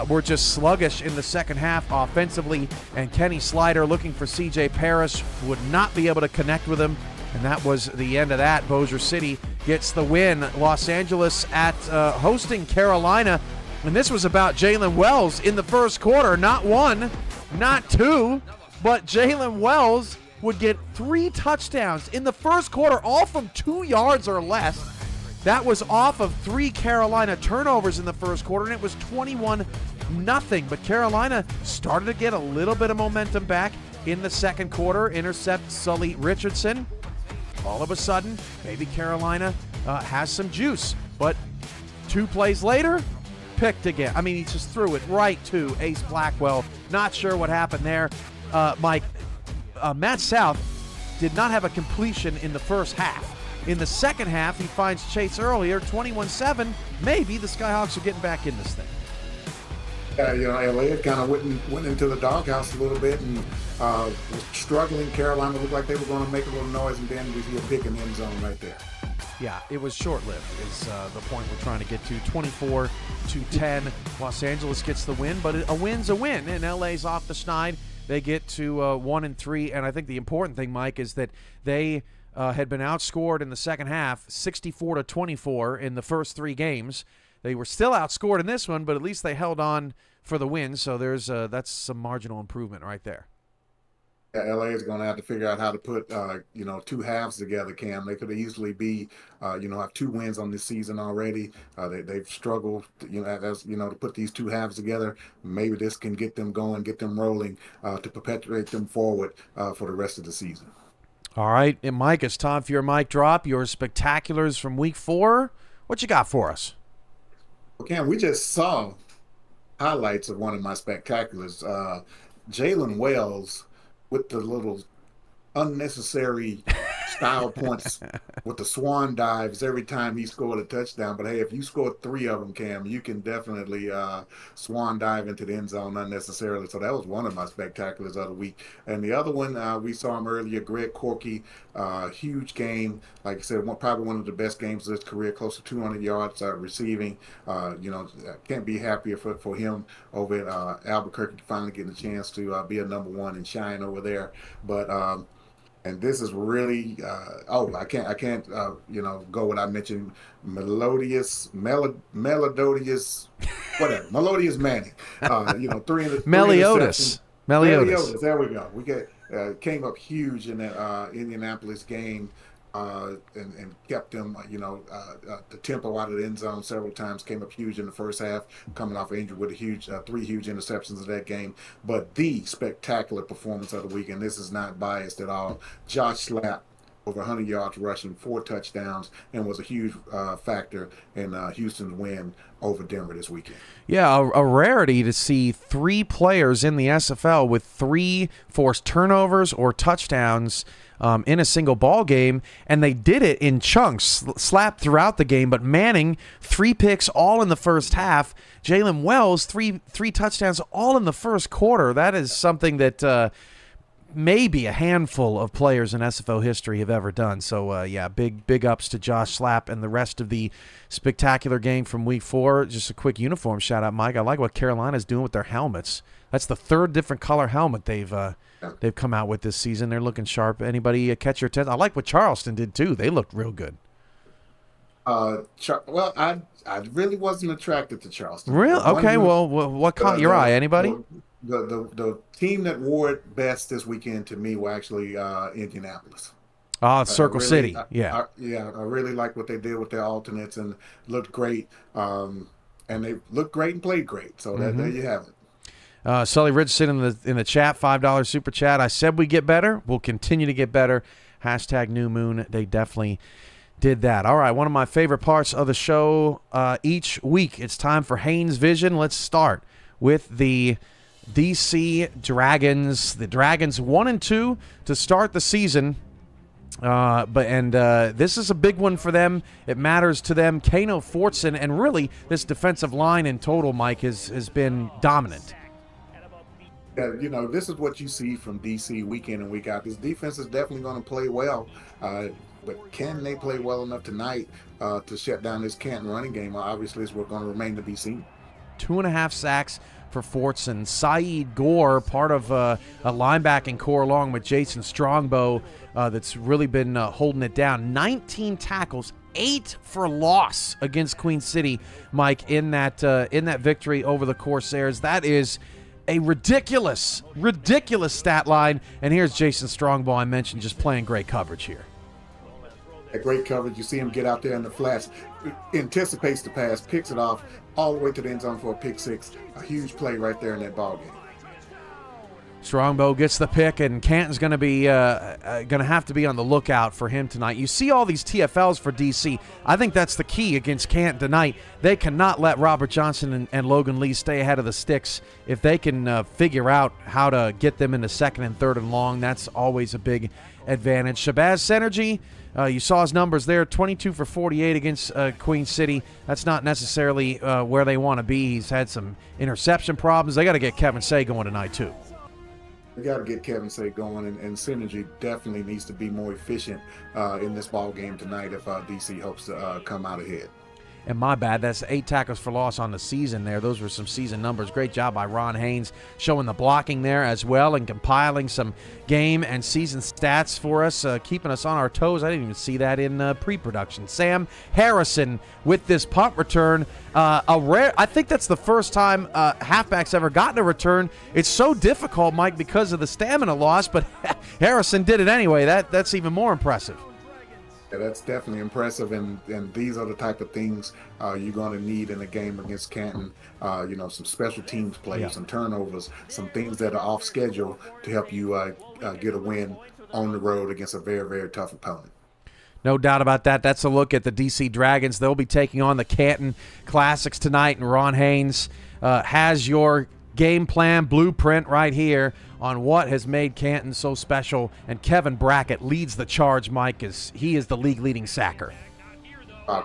Speaker 1: were just sluggish in the second half offensively, and Kenny Slider looking for C.J. Parrish would not be able to connect with him, and that was the end of that. Bossier City gets the win. Los Angeles at hosting Carolina, and this was about Jalen Wells in the first quarter. Not one, not two, but Jalen Wells would get 3 touchdowns in the first quarter, all from 2 yards or less. That was off of 3 Carolina turnovers in the first quarter, and it was 21-0. But Carolina started to get a little bit of momentum back in the second quarter. Intercept Sully Richardson. All of a sudden, maybe Carolina has some juice. But 2 plays later, picked again. I mean, he just threw it right to Ace Blackwell. Not sure what happened there. Mike, Matt South did not have a completion in the first half. In the second half, he finds Chase earlier, 21-7. Maybe the Skyhawks are getting back in this thing.
Speaker 2: LA kind of went into the doghouse a little bit and was struggling. Carolina looked like they were going to make a little noise, and then we see a pick in the end zone right there.
Speaker 1: Yeah, it was short-lived is the point we're trying to get to. 24-10. Los Angeles gets the win, but a win's a win, and LA's off the schneid. They get to 1-3, and I think the important thing, Mike, is that they had been outscored in the second half, 64-24 in the first 3 games. They were still outscored in this one, but at least they held on for the win. So that's some marginal improvement right there.
Speaker 2: Yeah, LA is going to have to figure out how to put 2 halves together. Cam, they could easily be have 2 wins on this season already. They've struggled to put these 2 halves together. Maybe this can get them going, get them rolling to perpetuate them forward for the rest of the season.
Speaker 1: All right, and Mike, it's time for your mic drop, your Spectaculars from Week 4. What you got for us?
Speaker 2: Well, Cam, we just saw highlights of one of my Spectaculars. Jalen Wells with the little unnecessary style points with the swan dives every time he scored a touchdown. But hey, if you scored 3 of them, Cam, you can definitely swan dive into the end zone unnecessarily. So that was one of my Spectaculars of the week. And the other one, we saw him earlier, Greg Corky, huge game. Like I said, probably one of the best games of his career, close to 200 yards receiving. Can't be happier for him over at Albuquerque, finally getting a chance to be a number 1 and shine over there. But and this is really I can't go what I mentioned, Melodious Manning, 3 in the
Speaker 1: Meliodas.
Speaker 2: There we go. We came up huge in that Indianapolis game. And kept them, the tempo out of the end zone several times. Came up huge in the first half, coming off injury with a huge 3 huge interceptions of that game. But the spectacular performance of the week, and this is not biased at all, Josh Slapp, over 100 yards rushing, 4 touchdowns, and was a huge factor in Houston's win over Denver this weekend.
Speaker 1: Yeah, a rarity to see 3 players in the SFL with 3 forced turnovers or touchdowns in a single ball game, and they did it in chunks, slapped throughout the game. But Manning, 3 picks all in the first half. Jalen Wells, three touchdowns all in the first quarter. That is something that maybe a handful of players in SFL history have ever done. So, yeah, big ups to Josh Slapp and the rest of the spectacular game from Week 4. Just a quick uniform shout-out, Mike. I like what Carolina's doing with their helmets. That's the third different color helmet they've come out with this season. They're looking sharp. Anybody catch your attention? I like what Charleston did, too. They looked real good.
Speaker 2: Well, I really wasn't attracted to Charleston.
Speaker 1: Real? Okay, well, what caught your eye? Anybody?
Speaker 2: The team that wore it best this weekend to me were actually Indianapolis.
Speaker 1: Circle City. Yeah.
Speaker 2: I really like what they did with their alternates and looked great. And they looked great and played great. So there you have it.
Speaker 1: Sully Richardson in the chat, $5 super chat. I said we get better. We'll continue to get better. Hashtag New Moon. They definitely did that. All right, one of my favorite parts of the show each week. It's time for Haynes Vision. Let's start with the DC Dragons. The Dragons 1-2 to start the season. This is a big one for them. It matters to them. Kano Fortson, and really this defensive line in total, Mike, has been dominant.
Speaker 2: Yeah, this is what you see from DC week in and week out. This defense is definitely going to play well. But can they play well enough tonight to shut down this Canton running game? Obviously, it's going to remain to be seen.
Speaker 1: 2.5 sacks for Fortson. Saeed Gore, part of a linebacking core along with Jason Strongbow that's really been holding it down. 19 tackles, 8 for loss against Queen City, Mike, in that victory over the Corsairs. That is a ridiculous stat line. And here's Jason Strongbow, I mentioned, just playing great coverage here.
Speaker 2: A great coverage. You see him get out there in the flats, anticipates the pass, picks it off all the way to the end zone for a pick six. A huge play right there in that ball game.
Speaker 1: Strongbow gets the pick, and Canton's going to have to be on the lookout for him tonight. You see all these TFLs for DC. I think that's the key against Canton tonight. They cannot let Robert Johnson and Logan Lee stay ahead of the sticks. If they can figure out how to get them into second and third and long, that's always a big advantage. Shabazz Synergy, you saw his numbers there, 22 for 48 against Queen City. That's not necessarily where they want to be. He's had some interception problems. They got to get Kevin Say going tonight, too.
Speaker 2: We got to get Kevin Say going, and Synergy definitely needs to be more efficient in this ball game tonight if DC hopes to come out ahead.
Speaker 1: And my bad, that's 8 tackles for loss on the season there. Those were some season numbers. Great job by Ron Haynes showing the blocking there as well and compiling some game and season stats for us, keeping us on our toes. I didn't even see that in pre-production. Sam Harrison with this punt return. I think that's the first time halfback's ever gotten a return. It's so difficult, Mike, because of the stamina loss, but Harrison did it anyway. That's even more impressive.
Speaker 2: Yeah, that's definitely impressive, and these are the type of things you're going to need in a game against Canton. Some special teams plays, some turnovers, some things that are off schedule to help you get a win on the road against a very, very tough opponent.
Speaker 1: No doubt about that. That's a look at the DC Dragons. They'll be taking on the Canton Classics tonight, and Ron Haynes has your game plan blueprint right here on what has made Canton so special, and Kevin Brackett leads the charge, Mike, as he is the league-leading sacker.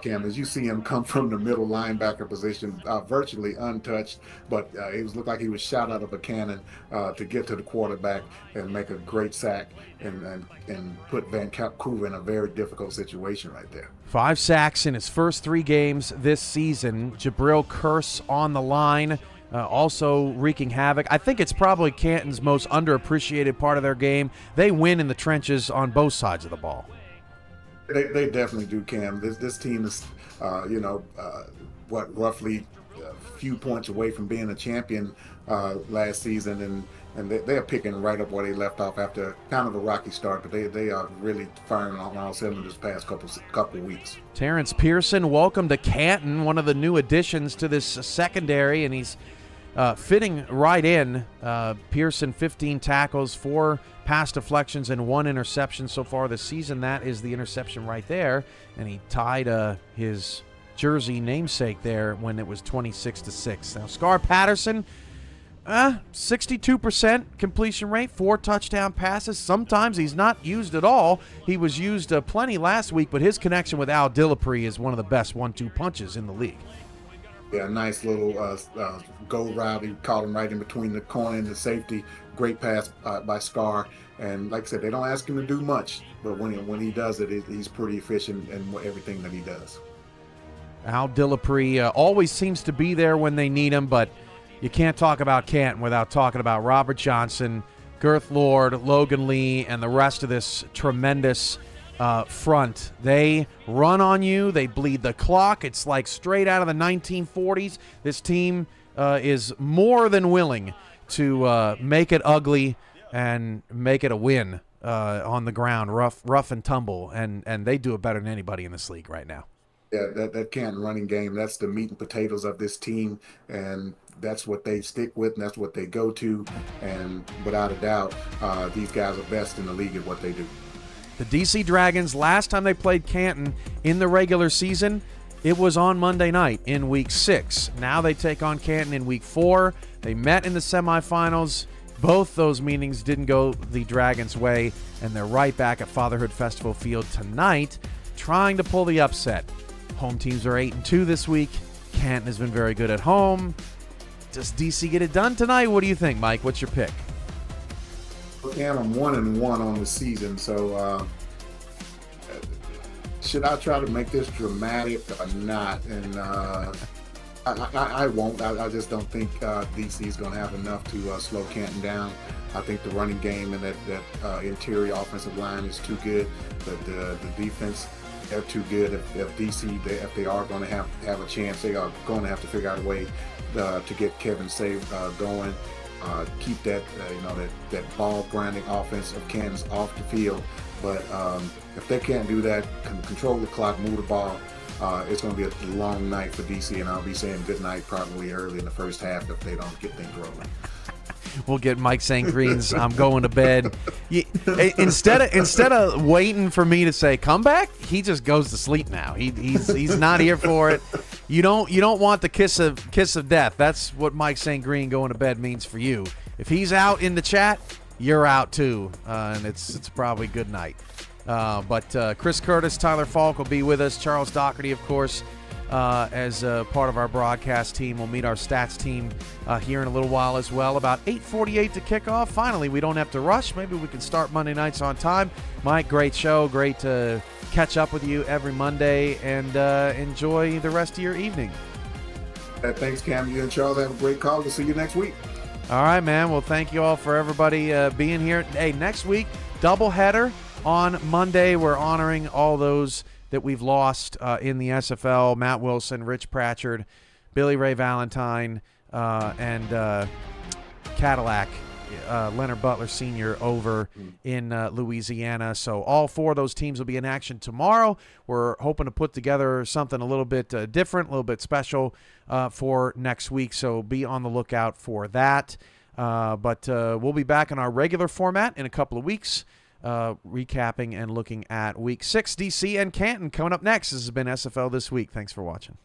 Speaker 2: Cam, as you see him come from the middle linebacker position, virtually untouched, but it looked like he was shot out of a cannon to get to the quarterback and make a great sack and put Van Couver in a very difficult situation right there.
Speaker 1: 5 sacks in his first 3 games this season. Jabril Curse on the line, also wreaking havoc. I think it's probably Canton's most underappreciated part of their game. They win in the trenches on both sides of the ball.
Speaker 2: They definitely do, Cam. This team is, roughly a few points away from being a champion last season, and they are picking right up where they left off after kind of a rocky start, but they are really firing on all cylinders this past couple weeks.
Speaker 1: Terrence Pearson, welcome to Canton, one of the new additions to this secondary, and he's fitting right in. Pearson, 15 tackles, 4 pass deflections, and 1 interception so far this season. That is the interception right there, and he tied his Jersey namesake there when it was 26-6. Now, Scar Patterson, 62% completion rate, 4 touchdown passes. Sometimes he's not used at all. He was used plenty last week, but his connection with Al Dillapre is one of the best 1-2 punches in the league.
Speaker 2: Yeah, nice little go route. He caught him right in between the corner and the safety. Great pass by Scar. And like I said, they don't ask him to do much, but when he does it, he's pretty efficient in everything that he does.
Speaker 1: Al Dillapre always seems to be there when they need him, but you can't talk about Canton without talking about Robert Johnson, Girth Lord, Logan Lee, and the rest of this tremendous front. They run on you. They bleed the clock. It's like straight out of the 1940s. This team is more than willing to make it ugly and make it a win on the ground, rough and tumble, and they do it better than anybody in this league right now.
Speaker 2: Yeah, that Canton running game, that's the meat and potatoes of this team, and that's what they stick with, and that's what they go to, and without a doubt, these guys are best in the league at what they do.
Speaker 1: The DC Dragons, last time they played Canton in the regular season, it was on Monday night in Week 6. Now they take on Canton in Week 4. They met in the semifinals. Both those meetings didn't go the Dragons' way, and they're right back at Fatherhood Festival Field tonight trying to pull the upset. Home teams are 8-2 this week. Canton has been very good at home. Does DC get it done tonight? What do you think, Mike? What's your pick?
Speaker 2: And I'm 1-1 on the season, so should I try to make this dramatic or not? And I won't. I just don't think DC is going to have enough to slow Canton down. I think the running game and that interior offensive line is too good. The defense, they're too good. If DC, if they are going to have a chance, they are going to have to figure out a way to get Kevin Save going. Keep that that ball grinding offense of Canton's off the field. But if they can't do that, control the clock, move the ball, it's going to be a long night for DC, and I'll be saying good night probably early in the first half if they don't get things rolling.
Speaker 1: We'll get Mike St. Green's I'm going to bed. Instead of waiting for me to say come back, he just goes to sleep now. He's not here for it. You don't want the kiss of death. That's what Mike St. Green going to bed means for you. If he's out in the chat, you're out too, and it's probably good night. But Chris Curtis, Tyler Falk will be with us. Charles Doherty, of course, as part of our broadcast team. We'll meet our stats team here in a little while as well. About 8:48 to kick off. Finally, we don't have to rush. Maybe we can start Monday nights on time. Mike, great show. Great to catch up with you every Monday, and enjoy the rest of your evening.
Speaker 2: Thanks, Cam. You and Charles have a great call. We'll see you next week.
Speaker 1: All right, man. Well, thank you all for everybody being here. Hey, next week, doubleheader on Monday. We're honoring all those that we've lost in the SFL: Matt Wilson, Rich Pratchard, Billy Ray Valentine, and Cadillac, Leonard Butler Sr. over in Louisiana. So all four of those teams will be in action tomorrow. We're hoping to put together something a little bit different, a little bit special for next week. So be on the lookout for that. But we'll be back in our regular format in a couple of weeks. Recapping and looking at Week 6, DC and Canton coming up next. This has been SFL This Week. Thanks for watching.